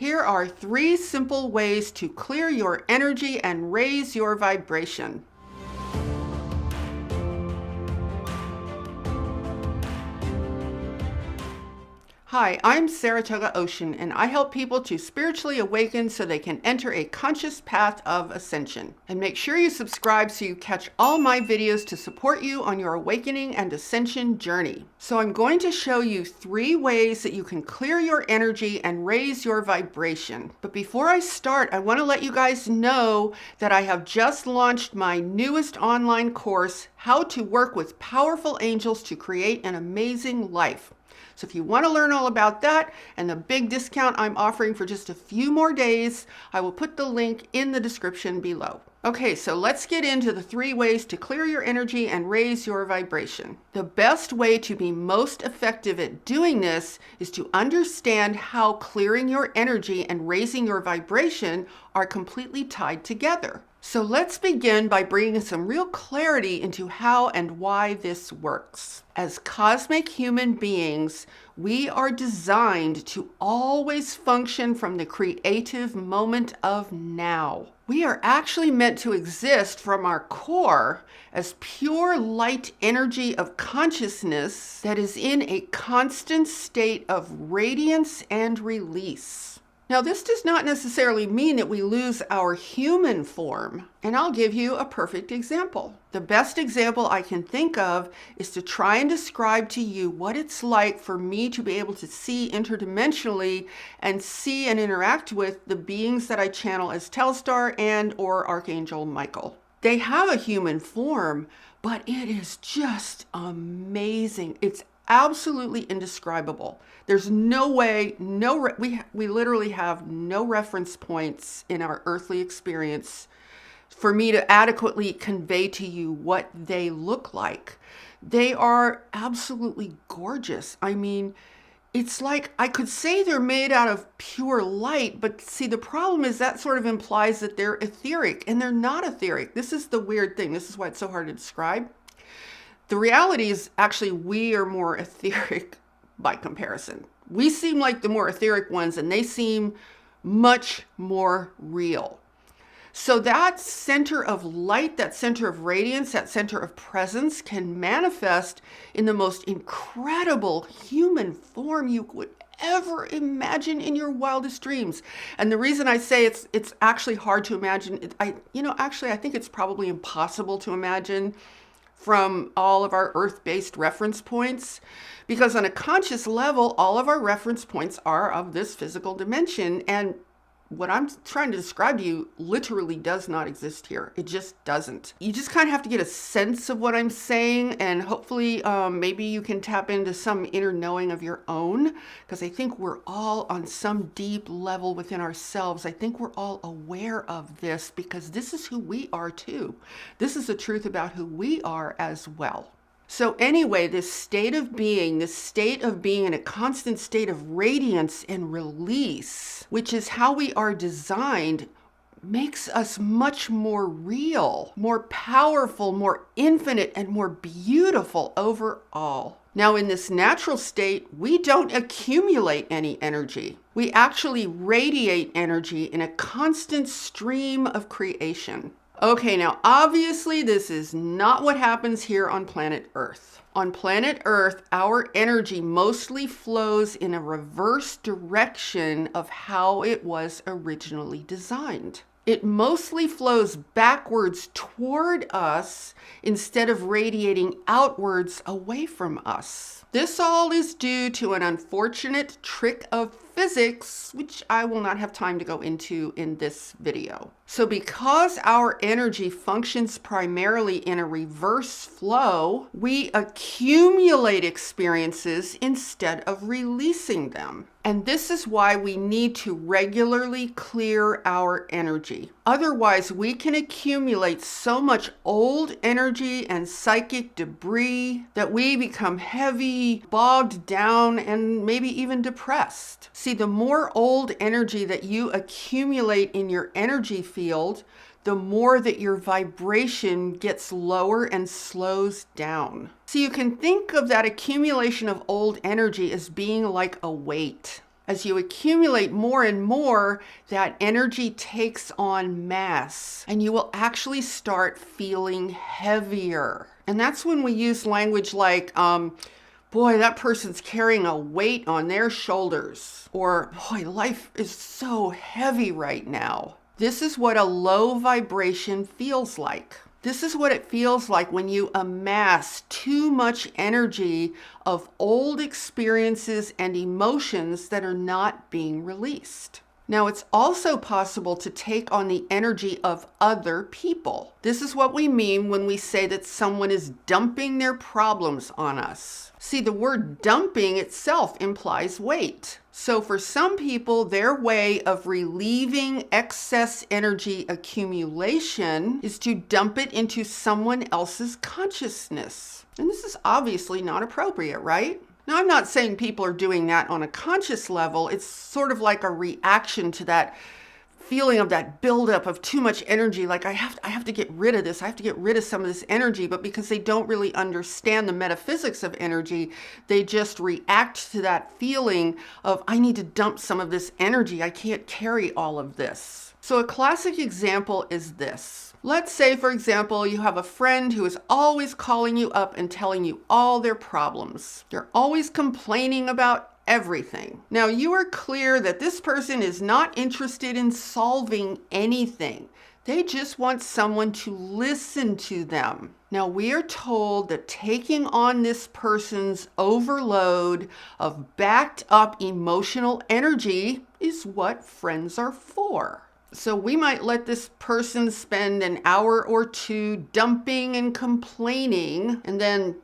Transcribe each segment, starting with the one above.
Here are 3 simple ways to clear your energy and raise your vibration. Hi, I'm Saratoga Ocean, and I help people to spiritually awaken so they can enter a conscious path of ascension. And make sure you subscribe so you catch all my videos to support you on your awakening and ascension journey. So I'm going to show you 3 ways that you can clear your energy and raise your vibration. But before I start, I want to let you guys know that I have just launched my newest online course, How to Work with Powerful Angels to Create an Amazing Life. So if you want to learn all about that and the big discount I'm offering for just a few more days, I will put the link in the description below. Okay, so let's get into the 3 ways to clear your energy and raise your vibration. The best way to be most effective at doing this is to understand how clearing your energy and raising your vibration are completely tied together. So let's begin by bringing some real clarity into how and why this works. As cosmic human beings, we are designed to always function from the creative moment of now. We are actually meant to exist from our core as pure light energy of consciousness that is in a constant state of radiance and release. Now, this does not necessarily mean that we lose our human form, and I'll give you a perfect example. The best example I can think of is to try and describe to you what it's like for me to be able to see interdimensionally and see and interact with the beings that I channel as Telstar and or Archangel Michael. They have a human form, but it is just amazing. It's absolutely indescribable. There's no way, we literally have no reference points in our earthly experience for me to adequately convey to you what they look like. They are absolutely gorgeous. I mean, it's like I could say they're made out of pure light, but see, the problem is that sort of implies that they're etheric, and they're not etheric. This is the weird thing. This is why it's so hard to describe. The reality is actually we are more etheric by comparison. We seem like the more etheric ones, and they seem much more real. So that center of light, that center of radiance, that center of presence can manifest in the most incredible human form you would ever imagine in your wildest dreams. And the reason I say it's actually hard to imagine, I think it's probably impossible to imagine from all of our earth-based reference points, because on a conscious level, all of our reference points are of this physical dimension, and what I'm trying to describe to you literally does not exist here. It just doesn't. You just kind of have to get a sense of what I'm saying, and hopefully maybe you can tap into some inner knowing of your own, because I think we're all on some deep level within ourselves. I think we're all aware of this because this is who we are too. This is the truth about who we are as well. So anyway, this state of being in a constant state of radiance and release, which is how we are designed, makes us much more real, more powerful, more infinite, and more beautiful overall. Now, in this natural state, we don't accumulate any energy. We actually radiate energy in a constant stream of creation. Okay, now obviously this is not what happens here on planet Earth. On planet Earth, our energy mostly flows in a reverse direction of how it was originally designed. It mostly flows backwards toward us instead of radiating outwards away from us. This all is due to an unfortunate trick of physics, which I will not have time to go into in this video. So because our energy functions primarily in a reverse flow, we accumulate experiences instead of releasing them. And this is why we need to regularly clear our energy. Otherwise, we can accumulate so much old energy and psychic debris that we become heavy, bogged down, and maybe even depressed. See, the more old energy that you accumulate in your energy field, the more that your vibration gets lower and slows down. So you can think of that accumulation of old energy as being like a weight. As you accumulate more and more, that energy takes on mass, and you will actually start feeling heavier. And that's when we use language like, boy, that person's carrying a weight on their shoulders. Or, boy, life is so heavy right now. This is what a low vibration feels like. This is what it feels like when you amass too much energy of old experiences and emotions that are not being released. Now, it's also possible to take on the energy of other people. This is what we mean when we say that someone is dumping their problems on us. See, the word dumping itself implies weight. So for some people, their way of relieving excess energy accumulation is to dump it into someone else's consciousness. And this is obviously not appropriate, right? Now, I'm not saying people are doing that on a conscious level. It's sort of like a reaction to that feeling of that buildup of too much energy. Like I have to get rid of this. I have to get rid of some of this energy. But because they don't really understand the metaphysics of energy, they just react to that feeling of, I need to dump some of this energy. I can't carry all of this. So a classic example is this. Let's say, for example, you have a friend who is always calling you up and telling you all their problems. They're always complaining about everything. Now, you are clear that this person is not interested in solving anything. They just want someone to listen to them. Now, we are told that taking on this person's overload of backed up emotional energy is what friends are for. So we might let this person spend an hour or two dumping and complaining, and then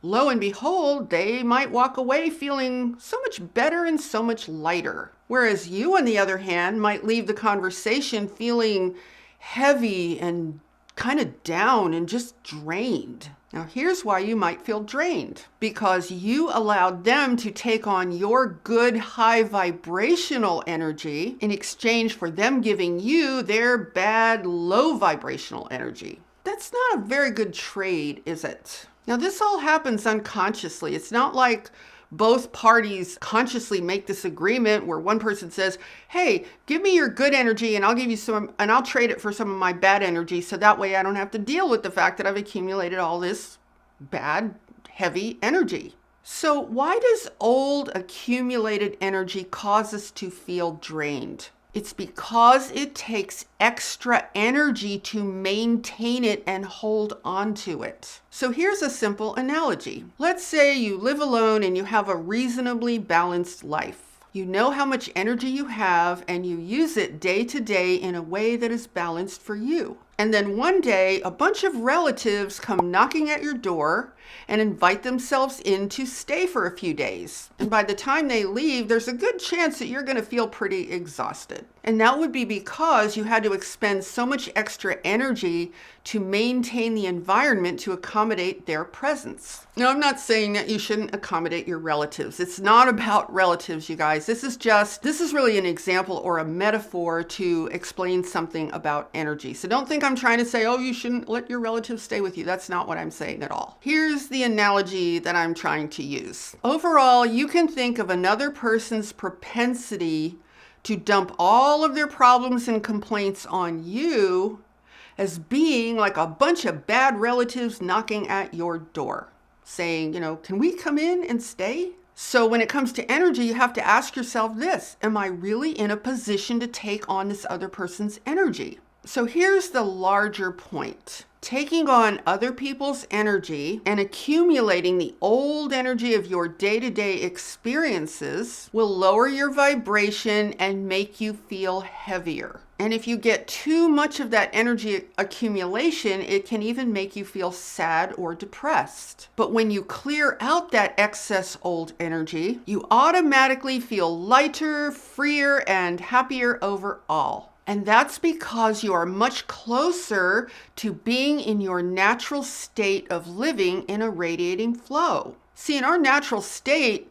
lo and behold, they might walk away feeling so much better and so much lighter. Whereas you, on the other hand, might leave the conversation feeling heavy and kind of down and just drained. Now, here's why you might feel drained. Because you allowed them to take on your good high vibrational energy in exchange for them giving you their bad low vibrational energy. That's not a very good trade, is it? Now, this all happens unconsciously. It's not like both parties consciously make this agreement where one person says, hey, give me your good energy and I'll give you some, and I'll trade it for some of my bad energy. So that way I don't have to deal with the fact that I've accumulated all this bad, heavy energy. So why does old accumulated energy cause us to feel drained? It's because it takes extra energy to maintain it and hold on to it. So here's a simple analogy. Let's say you live alone and you have a reasonably balanced life. You know how much energy you have and you use it day to day in a way that is balanced for you. And then one day, a bunch of relatives come knocking at your door and invite themselves in to stay for a few days. And by the time they leave, there's a good chance that you're going to feel pretty exhausted. And that would be because you had to expend so much extra energy to maintain the environment to accommodate their presence. Now, I'm not saying that you shouldn't accommodate your relatives. It's not about relatives, you guys. This is really an example or a metaphor to explain something about energy. So don't think I'm trying to say, oh, you shouldn't let your relatives stay with you. That's not what I'm saying at all. Here's the analogy that I'm trying to use. Overall, you can think of another person's propensity to dump all of their problems and complaints on you as being like a bunch of bad relatives knocking at your door, saying, can we come in and stay? So when it comes to energy, you have to ask yourself this: am I really in a position to take on this other person's energy? So here's the larger point. Taking on other people's energy and accumulating the old energy of your day-to-day experiences will lower your vibration and make you feel heavier. And if you get too much of that energy accumulation, it can even make you feel sad or depressed. But when you clear out that excess old energy, you automatically feel lighter, freer, and happier overall. And that's because you are much closer to being in your natural state of living in a radiating flow. See, in our natural state,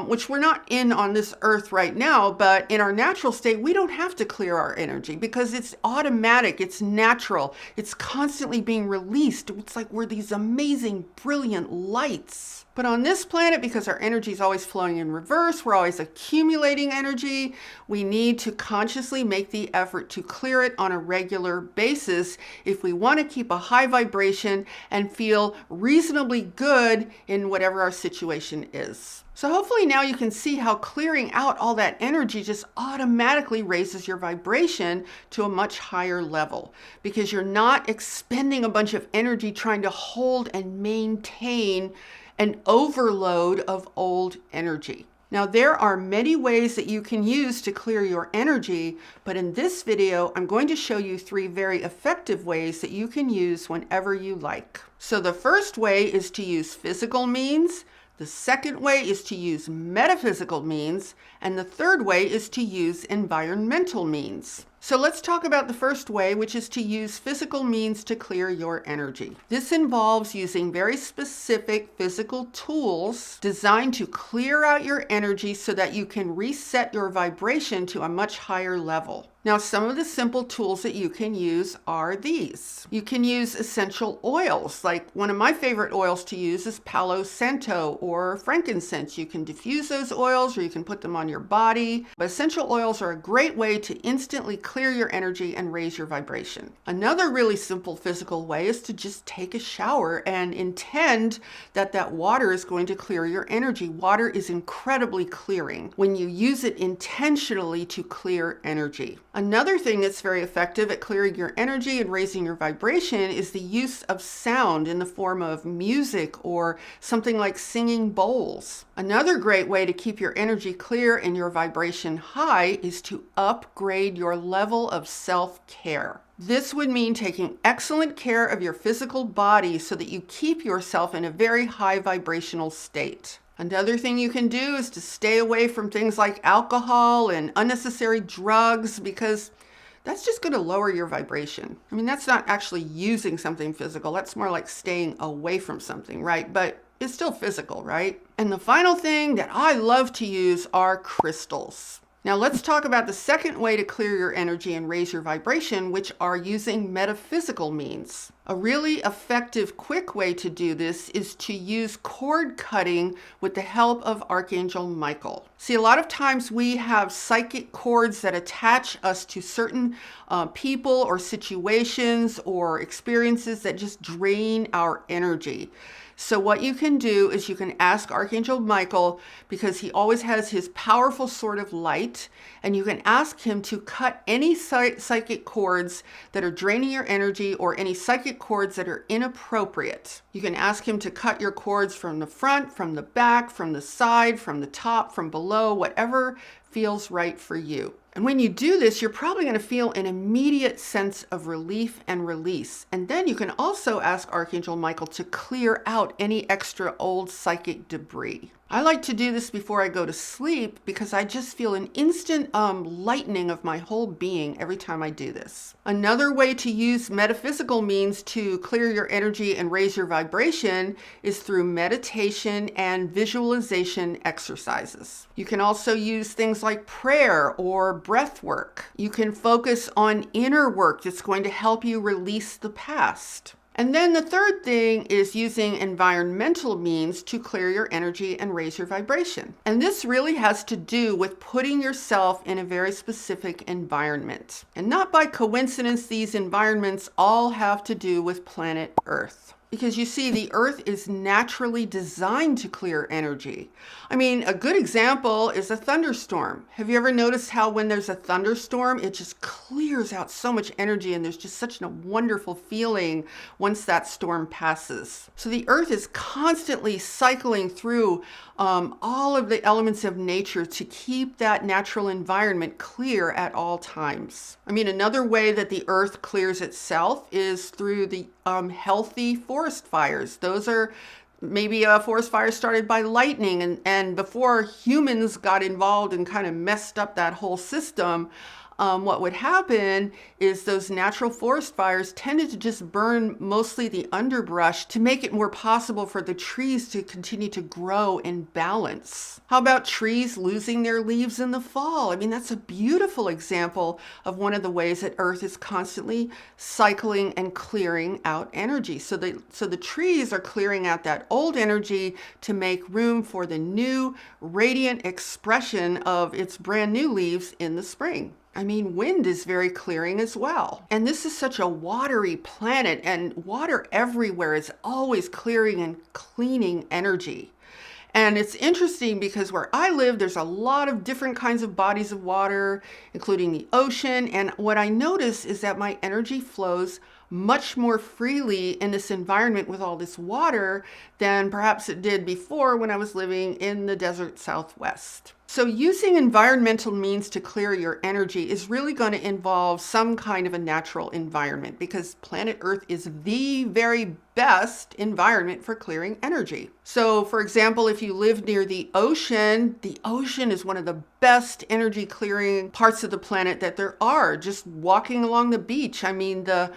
which we're not in on this earth right now, but in our natural state, we don't have to clear our energy because it's automatic, it's natural, it's constantly being released. It's like we're these amazing, brilliant lights. But on this planet, because our energy is always flowing in reverse, we're always accumulating energy, we need to consciously make the effort to clear it on a regular basis if we want to keep a high vibration and feel reasonably good in whatever our situation is. So hopefully now you can see how clearing out all that energy just automatically raises your vibration to a much higher level, because you're not expending a bunch of energy trying to hold and maintain an overload of old energy. Now, there are many ways that you can use to clear your energy, but in this video, I'm going to show you 3 very effective ways that you can use whenever you like. So the first way is to use physical means. The second way is to use metaphysical means, and the third way is to use environmental means. So let's talk about the first way, which is to use physical means to clear your energy. This involves using very specific physical tools designed to clear out your energy so that you can reset your vibration to a much higher level. Now, some of the simple tools that you can use are these. You can use essential oils. Like one of my favorite oils to use is Palo Santo or frankincense. You can diffuse those oils or you can put them on your body. But essential oils are a great way to instantly clear your energy and raise your vibration. Another really simple physical way is to just take a shower and intend that that water is going to clear your energy. Water is incredibly clearing when you use it intentionally to clear energy. Another thing that's very effective at clearing your energy and raising your vibration is the use of sound in the form of music or something like singing bowls. Another great way to keep your energy clear and your vibration high is to upgrade your level of self-care. This would mean taking excellent care of your physical body so that you keep yourself in a very high vibrational state. Another thing you can do is to stay away from things like alcohol and unnecessary drugs, because that's just going to lower your vibration. I mean, that's not actually using something physical. That's more like staying away from something, right? But it's still physical, right? And the final thing that I love to use are crystals. Now let's talk about the second way to clear your energy and raise your vibration, which are using metaphysical means. A really effective, quick way to do this is to use cord cutting with the help of Archangel Michael. See, a lot of times we have psychic cords that attach us to certain people or situations or experiences that just drain our energy. So what you can do is you can ask Archangel Michael, because he always has his powerful sword of light, and you can ask him to cut any psychic cords that are draining your energy or any psychic cords that are inappropriate. You can ask him to cut your cords from the front, from the back, from the side, from the top, from below, whatever feels right for you. And when you do this, you're probably going to feel an immediate sense of relief and release. And then you can also ask Archangel Michael to clear out any extra old psychic debris. I like to do this before I go to sleep because I just feel an instant lightening of my whole being every time I do this. Another way to use metaphysical means to clear your energy and raise your vibration is through meditation and visualization exercises. You can also use things like prayer or breath work. You can focus on inner work that's going to help you release the past. And then the third thing is using environmental means to clear your energy and raise your vibration. And this really has to do with putting yourself in a very specific environment. And not by coincidence, these environments all have to do with planet Earth. Because you see, the Earth is naturally designed to clear energy. I mean, a good example is a thunderstorm. Have you ever noticed how when there's a thunderstorm, it just clears out so much energy, and there's just such a wonderful feeling once that storm passes. So the Earth is constantly cycling through all of the elements of nature to keep that natural environment clear at all times. I mean, another way that the Earth clears itself is through the healthy forest fires. Those are maybe a forest fire started by lightning, and before humans got involved and kind of messed up that whole system, what would happen is those natural forest fires tended to just burn mostly the underbrush to make it more possible for the trees to continue to grow in balance. How about trees losing their leaves in the fall? I mean, that's a beautiful example of one of the ways that Earth is constantly cycling and clearing out energy. So the trees are clearing out that old energy to make room for the new radiant expression of its brand new leaves in the spring. I mean, wind is very clearing as well. And this is such a watery planet, and water everywhere is always clearing and cleaning energy. And it's interesting because where I live, there's a lot of different kinds of bodies of water, including the ocean. And what I notice is that my energy flows much more freely in this environment with all this water than perhaps it did before when I was living in the desert Southwest. So using environmental means to clear your energy is really going to involve some kind of a natural environment, because planet Earth is the very best environment for clearing energy. So for example, if you live near the ocean is one of the best energy clearing parts of the planet that there are. Just walking along the beach, I mean, the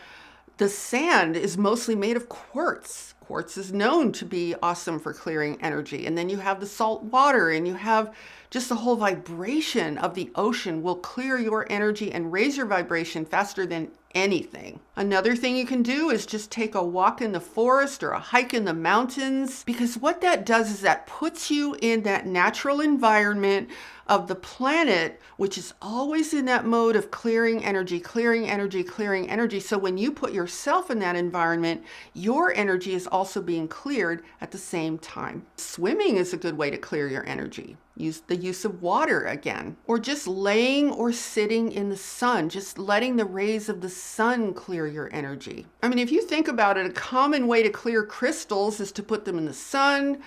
sand is mostly made of quartz. Quartz is known to be awesome for clearing energy. And then you have the salt water, and you have just the whole vibration of the ocean will clear your energy and raise your vibration faster than anything. Another thing you can do is just take a walk in the forest or a hike in the mountains, because what that does is that puts you in that natural environment of the planet, which is always in that mode of clearing energy, clearing energy, clearing energy. So when you put yourself in that environment, your energy is also being cleared at the same time. Swimming is a good way to clear your energy. Use the use of water again, or just laying or sitting in the sun, just letting the rays of the sun clear your energy. I mean, if you think about it, a common way to clear crystals is to put them in the sun.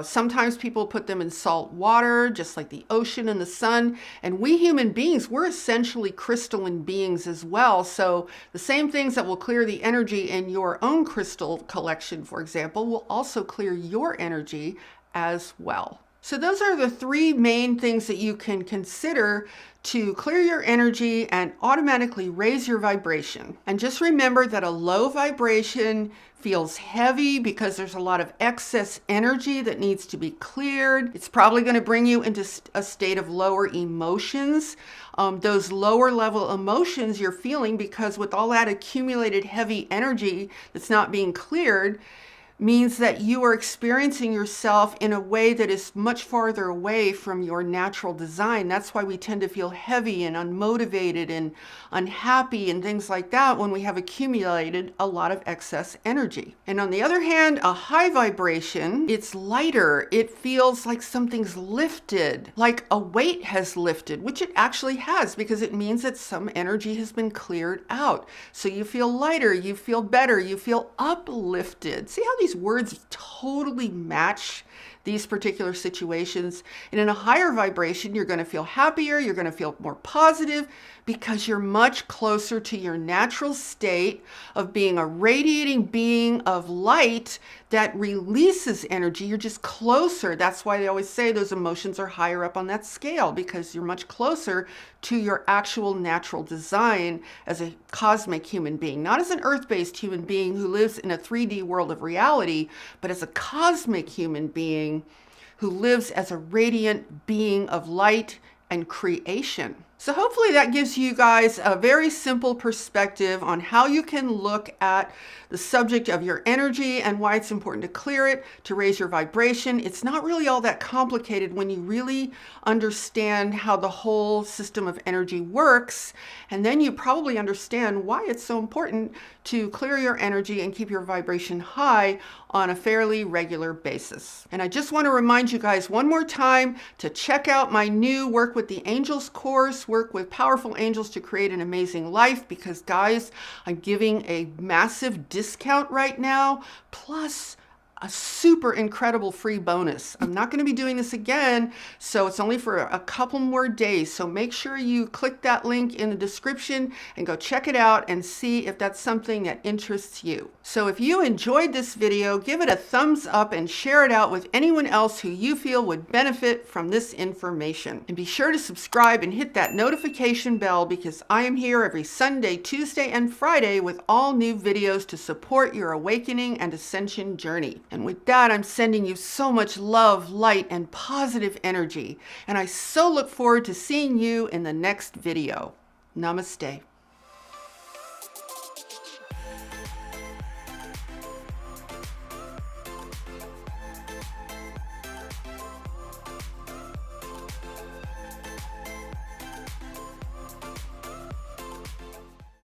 Sometimes people put them in salt water, just like the ocean and the sun. And we human beings, we're essentially crystalline beings as well. So the same things that will clear the energy in your own crystal collection, for example, will also clear your energy as well. So those are the three main things that you can consider to clear your energy and automatically raise your vibration. And just remember that a low vibration feels heavy because there's a lot of excess energy that needs to be cleared. It's probably going to bring you into a state of lower emotions. Those lower level emotions you're feeling because with all that accumulated heavy energy that's not being cleared, means that you are experiencing yourself in a way that is much farther away from your natural design. That's why we tend to feel heavy and unmotivated and unhappy and things like that when we have accumulated a lot of excess energy. And on the other hand, a high vibration, it's lighter. It feels like something's lifted, like a weight has lifted, which it actually has, because it means that some energy has been cleared out. So you feel lighter, you feel better, you feel uplifted. See how these words totally match these particular situations? And in a higher vibration, you're going to feel happier, you're going to feel more positive, because you're much closer to your natural state of being a radiating being of light that releases energy. You're just closer. That's why they always say those emotions are higher up on that scale, because you're much closer to your actual natural design as a cosmic human being, not as an earth-based human being who lives in a 3D world of reality, but as a cosmic human being who lives as a radiant being of light and creation. So hopefully that gives you guys a very simple perspective on how you can look at the subject of your energy and why it's important to clear it, to raise your vibration. It's not really all that complicated when you really understand how the whole system of energy works. And then you probably understand why it's so important to clear your energy and keep your vibration high on a fairly regular basis. And I just want to remind you guys one more time to check out my new Work with the Angels course, Work with Powerful Angels to Create an Amazing Life, because guys, I'm giving a massive discount right now, plus a super incredible free bonus. I'm not going to be doing this again, so it's only for a couple more days. So make sure you click that link in the description and go check it out and see if that's something that interests you. So if you enjoyed this video, give it a thumbs up and share it out with anyone else who you feel would benefit from this information. And be sure to subscribe and hit that notification bell, because I am here every Sunday, Tuesday, and Friday with all new videos to support your awakening and ascension journey. And with that, I'm sending you so much love, light, and positive energy. And I so look forward to seeing you in the next video. Namaste.